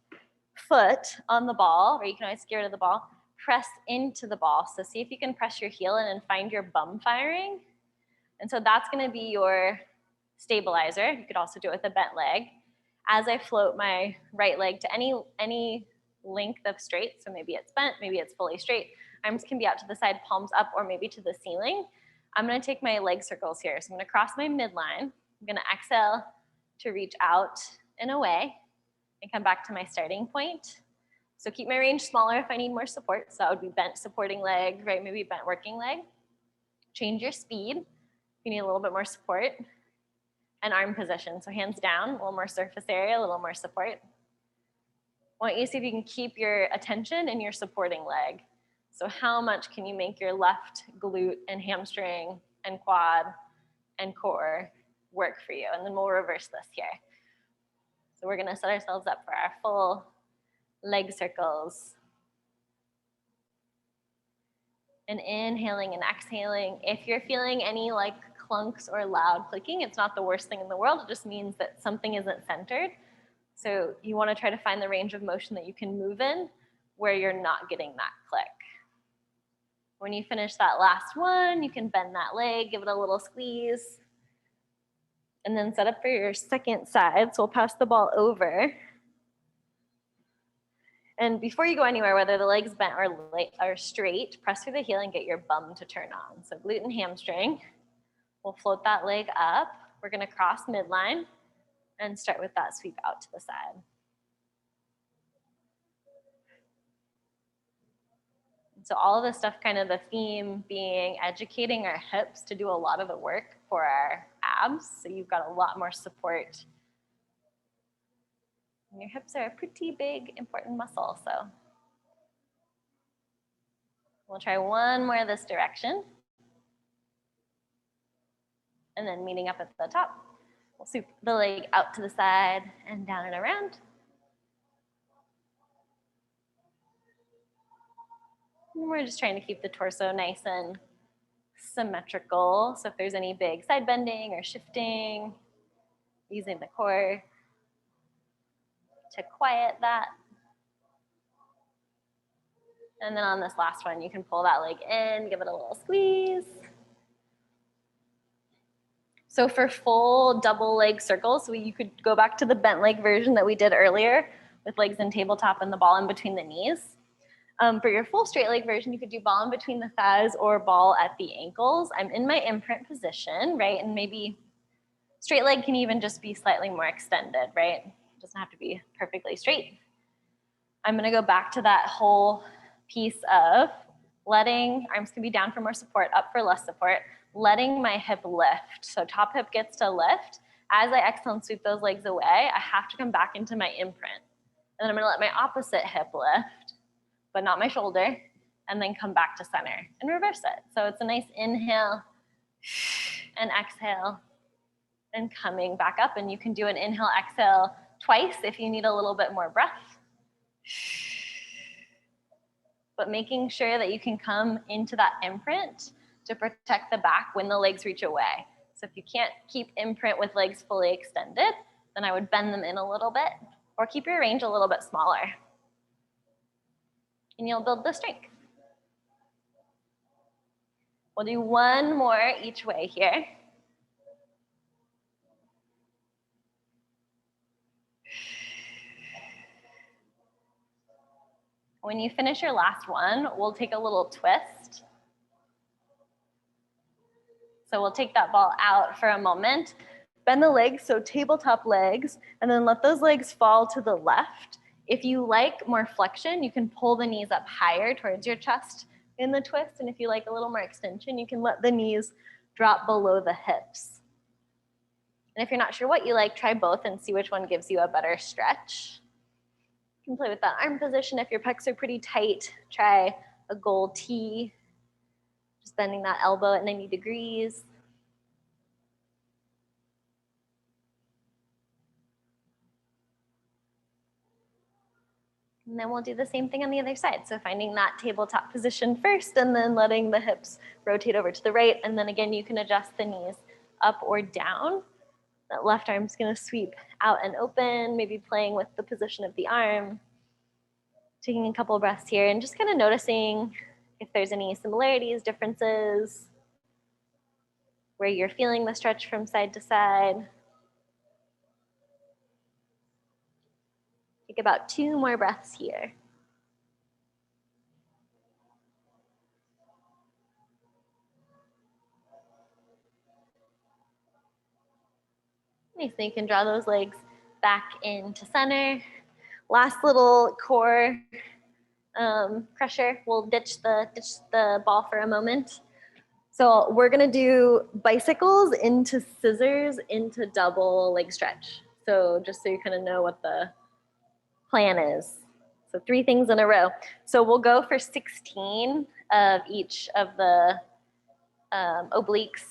foot on the ball, or you can always get rid of the ball, press into the ball. So see if you can press your heel in and find your bum firing. And so that's gonna be your stabilizer. You could also do it with a bent leg. As I float my right leg to any length of straight, so maybe it's bent, maybe it's fully straight, arms can be out to the side, palms up, or maybe to the ceiling. I'm gonna take my leg circles here. So I'm gonna cross my midline. I'm gonna exhale to reach out and away and come back to my starting point. So keep my range smaller if I need more support. So that would be bent supporting leg, right? Maybe bent working leg. Change your speed if you need a little bit more support. And arm position. So hands down, a little more surface area, a little more support. I want you to see if you can keep your attention in your supporting leg. So how much can you make your left glute and hamstring and quad and core work for you? And then we'll reverse this here. So we're gonna set ourselves up for our full leg circles. And inhaling and exhaling. If you're feeling any like clunks or loud clicking, it's not the worst thing in the world. It just means that something isn't centered. So you want to try to find the range of motion that you can move in where you're not getting that click. When you finish that last one, you can bend that leg, give it a little squeeze, and then set up for your second side. So we'll pass the ball over. And before you go anywhere, whether the leg's bent or straight, press through the heel and get your bum to turn on. So glute and hamstring. We'll float that leg up. We're gonna cross midline and start with that sweep out to the side. So all of this stuff, kind of the theme being educating our hips to do a lot of the work for our abs. So you've got a lot more support. And your hips are a pretty big, important muscle, so. We'll try one more this direction. And then meeting up at the top. We'll sweep the leg out to the side and down and around. And we're just trying to keep the torso nice and symmetrical. So if there's any big side bending or shifting, using the core to quiet that. And then on this last one, you can pull that leg in, give it a little squeeze. So for full double leg circles, you could go back to the bent leg version that we did earlier with legs in tabletop and the ball in between the knees. For your full straight leg version, you could do ball in between the thighs or ball at the ankles. I'm in my imprint position, right? And maybe straight leg can even just be slightly more extended, right? It doesn't have to be perfectly straight. I'm gonna go back to that whole piece of letting, arms can be down for more support, up for less support, letting my hip lift. So top hip gets to lift. As I exhale and sweep those legs away, I have to come back into my imprint. And then I'm gonna let my opposite hip lift, but not my shoulder, and then come back to center and reverse it. So it's a nice inhale and exhale and coming back up. And you can do an inhale, exhale twice if you need a little bit more breath. But making sure that you can come into that imprint to protect the back when the legs reach away. So if you can't keep imprint with legs fully extended, then I would bend them in a little bit or keep your range a little bit smaller. And you'll build the strength. We'll do one more each way here. When you finish your last one, we'll take a little twist. So we'll take that ball out for a moment, bend the legs, so tabletop legs, and then let those legs fall to the left. If you like more flexion, you can pull the knees up higher towards your chest in the twist. And if you like a little more extension, you can let the knees drop below the hips. And if you're not sure what you like, try both and see which one gives you a better stretch. You can play with that arm position. If your pecs are pretty tight, try a goal T, just bending that elbow at 90 degrees. And then we'll do the same thing on the other side. So finding that tabletop position first and then letting the hips rotate over to the right. And then again, you can adjust the knees up or down. That left arm's gonna sweep out and open, maybe playing with the position of the arm. Taking a couple of breaths here and just kind of noticing if there's any similarities, differences, where you're feeling the stretch from side to side. Take about 2 more breaths here. Nice, so you can draw those legs back into center. Last little core crusher. We'll ditch the ball for a moment. So we're gonna do bicycles into scissors into double leg stretch. So just so you kind of know what the plan is. So 3 things in a row. So we'll go for 16 of each of the obliques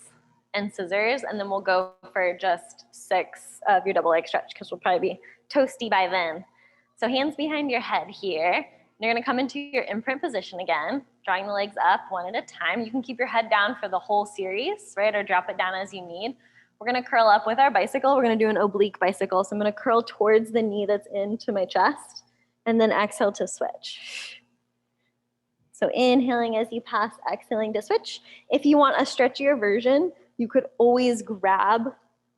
and scissors, and then we'll go for just 6 of your double leg stretch because we'll probably be toasty by then. So hands behind your head here. You're gonna come into your imprint position again, drawing the legs up one at a time. You can keep your head down for the whole series, right? Or drop it down as you need. We're gonna curl up with our bicycle. We're gonna do an oblique bicycle. So I'm gonna curl towards the knee that's into my chest and then exhale to switch. So inhaling as you pass, exhaling to switch. If you want a stretchier version, you could always grab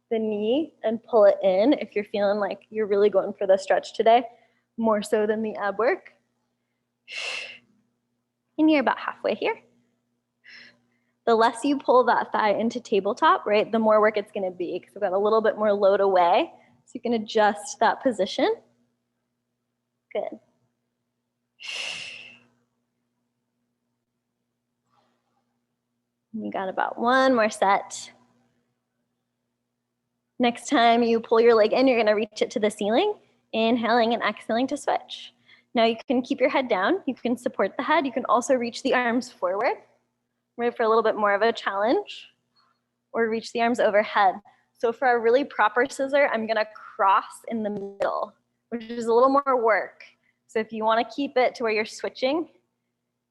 the knee and pull it in if you're feeling like you're really going for the stretch today, more so than the ab work. And you're about halfway here. The less you pull that thigh into tabletop, right, the more work it's gonna be because we've got a little bit more load away. So you can adjust that position. Good. You got about 1 more set. Next time you pull your leg in, you're gonna reach it to the ceiling, inhaling and exhaling to switch. Now you can keep your head down, you can support the head, you can also reach the arms forward, right, for a little bit more of a challenge, or reach the arms overhead. So for a really proper scissor, I'm gonna cross in the middle, which is a little more work. So if you wanna keep it to where you're switching,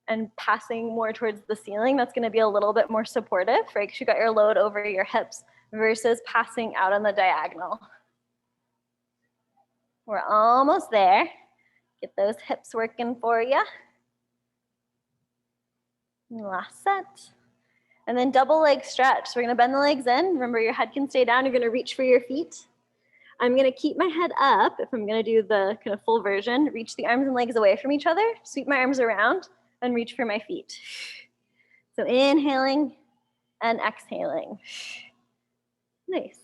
and passing more towards the ceiling, that's gonna be a little bit more supportive, right? Because you got your load over your hips versus passing out on the diagonal. We're almost there. Get those hips working for you. Last set. And then double leg stretch. So we're gonna bend the legs in. Remember, your head can stay down. You're gonna reach for your feet. I'm gonna keep my head up if I'm gonna do the kind of full version. Reach the arms and legs away from each other. Sweep my arms around and reach for my feet. So inhaling and exhaling. Nice.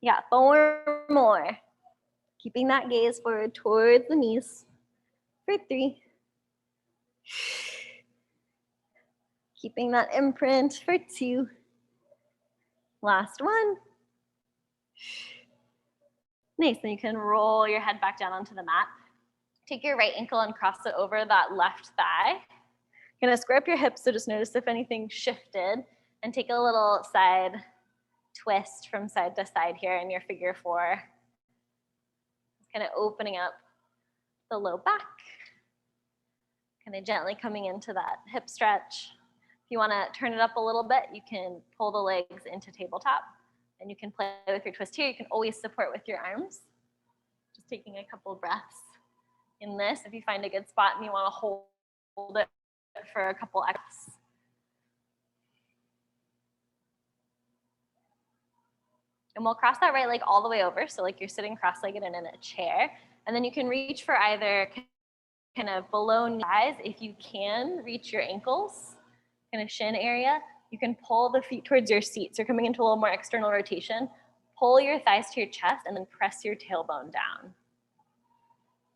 Yeah, 4 more. Keeping that gaze forward towards the knees for 3. Keeping that imprint for 2. Last 1. Nice, then you can roll your head back down onto the mat. Take your right ankle and cross it over that left thigh. You're gonna square up your hips, so just notice if anything shifted, and take a little side twist from side to side here in your figure 4. Kind of opening up the low back. Kind of gently coming into that hip stretch. If you wanna turn it up a little bit, you can pull the legs into tabletop, and you can play with your twist here. You can always support with your arms. Just taking a couple breaths in this. If you find a good spot and you wanna hold it for a couple X. And we'll cross that right leg all the way over. So like you're sitting cross-legged and in a chair. And then you can reach for either kind of below knee thighs. If you can, reach your ankles, kind of shin area. You can pull the feet towards your seat. So you're coming into a little more external rotation. Pull your thighs to your chest and then press your tailbone down.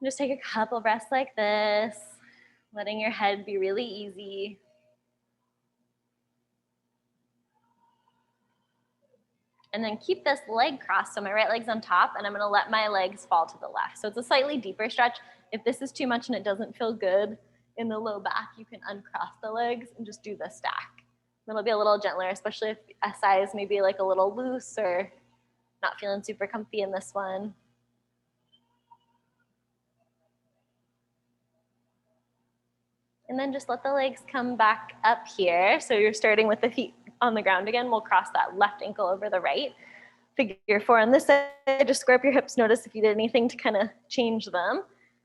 Just take a couple breaths like this, letting your head be really easy. And then keep this leg crossed. So my right leg's on top, and I'm gonna let my legs fall to the left. So it's a slightly deeper stretch. If this is too much and it doesn't feel good in the low back, you can uncross the legs and just do the stack. It'll be a little gentler, especially if a size may be like a little loose or not feeling super comfy in this one. And then just let the legs come back up here. So you're starting with the feet on the ground again. We'll cross that left ankle over the right. Figure 4 on this side. Just square up your hips. Notice if you did anything to kind of change them.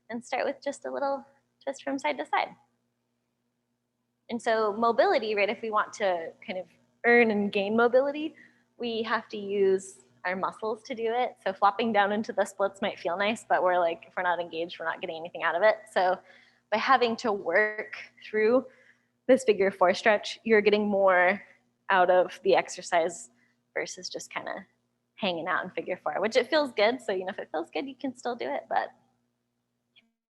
And start with just a little twist from side to side. And so mobility, right, if we want to kind of earn and gain mobility, we have to use our muscles to do it. So flopping down into the splits might feel nice, but we're like, if we're not engaged, we're not getting anything out of it. So by having to work through this figure 4 stretch, you're getting more out of the exercise versus just kind of hanging out in figure 4, which it feels good. So, if it feels good, you can still do it, but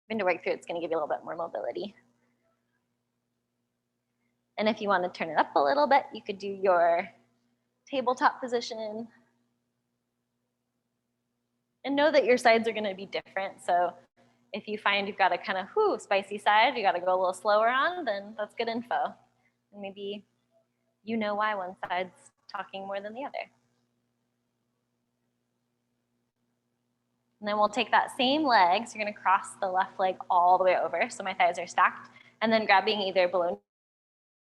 having to work through it's going to give you a little bit more mobility. And if you want to turn it up a little bit, you could do your tabletop position. And know that your sides are going to be different. So if you find you've got a kind of spicy side, you got to go a little slower on, then that's good info. And maybe you know why one side's talking more than the other. And then we'll take that same leg, so you're gonna cross the left leg all the way over, so my thighs are stacked, and then grabbing either below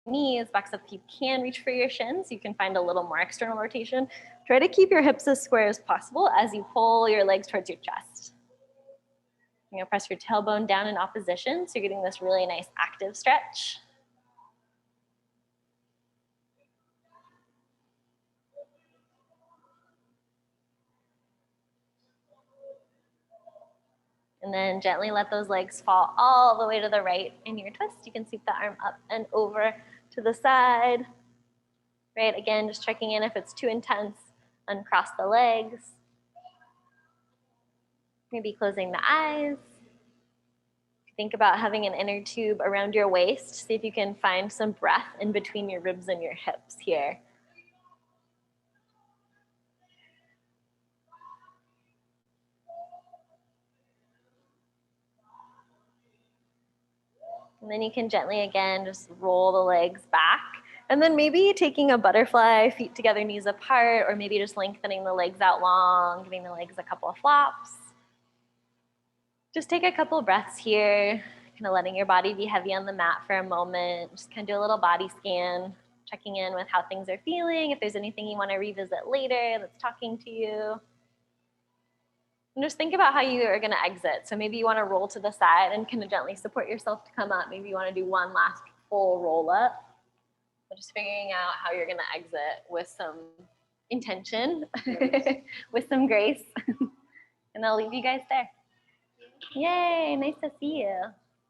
knees, backs up, you can reach for your shins, you can find a little more external rotation. Try to keep your hips as square as possible as you pull your legs towards your chest. You're gonna press your tailbone down in opposition, so you're getting this really nice active stretch. And then gently let those legs fall all the way to the right in your twist. You can sweep the arm up and over to the side. Right, again, just checking in if it's too intense, uncross the legs. Maybe closing the eyes. Think about having an inner tube around your waist. See if you can find some breath in between your ribs and your hips here. And then you can gently, again, just roll the legs back. And then maybe taking a butterfly, feet together, knees apart, or maybe just lengthening the legs out long, giving the legs a couple of flops. Just take a couple of breaths here, kind of letting your body be heavy on the mat for a moment. Just kind of do a little body scan, checking in with how things are feeling, if there's anything you want to revisit later that's talking to you. And just think about how you are going to exit. So maybe you want to roll to the side and kind of gently support yourself to come up. Maybe you want to do one last full roll up. But just figuring out how you're going to exit with some intention, with some grace. And I'll leave you guys there. Yay, nice to see you.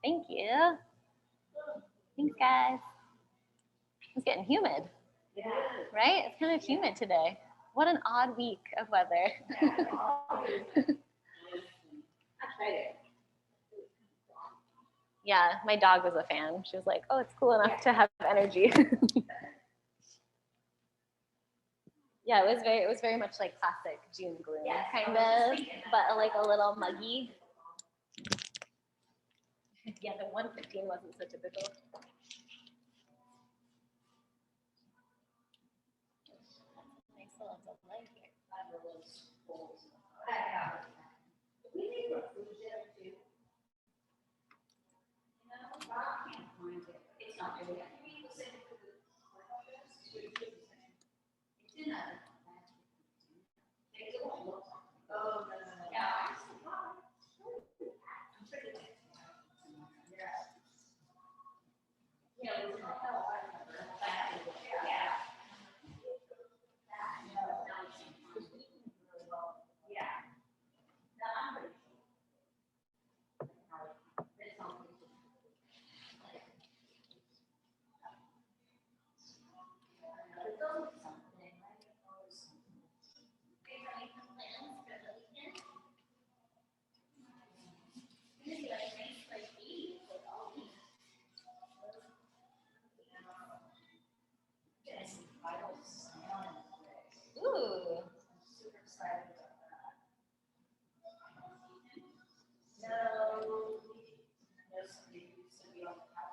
Thank you. Thanks, guys. It's getting humid, right? It's kind of humid today. What an odd week of weather. Yeah, my dog was a fan. She was like, oh, it's cool enough to have energy. Yeah, it was very much like classic June gloom, kind of, but like a little muggy. Yeah, the 115 wasn't so typical. Nice little delay here.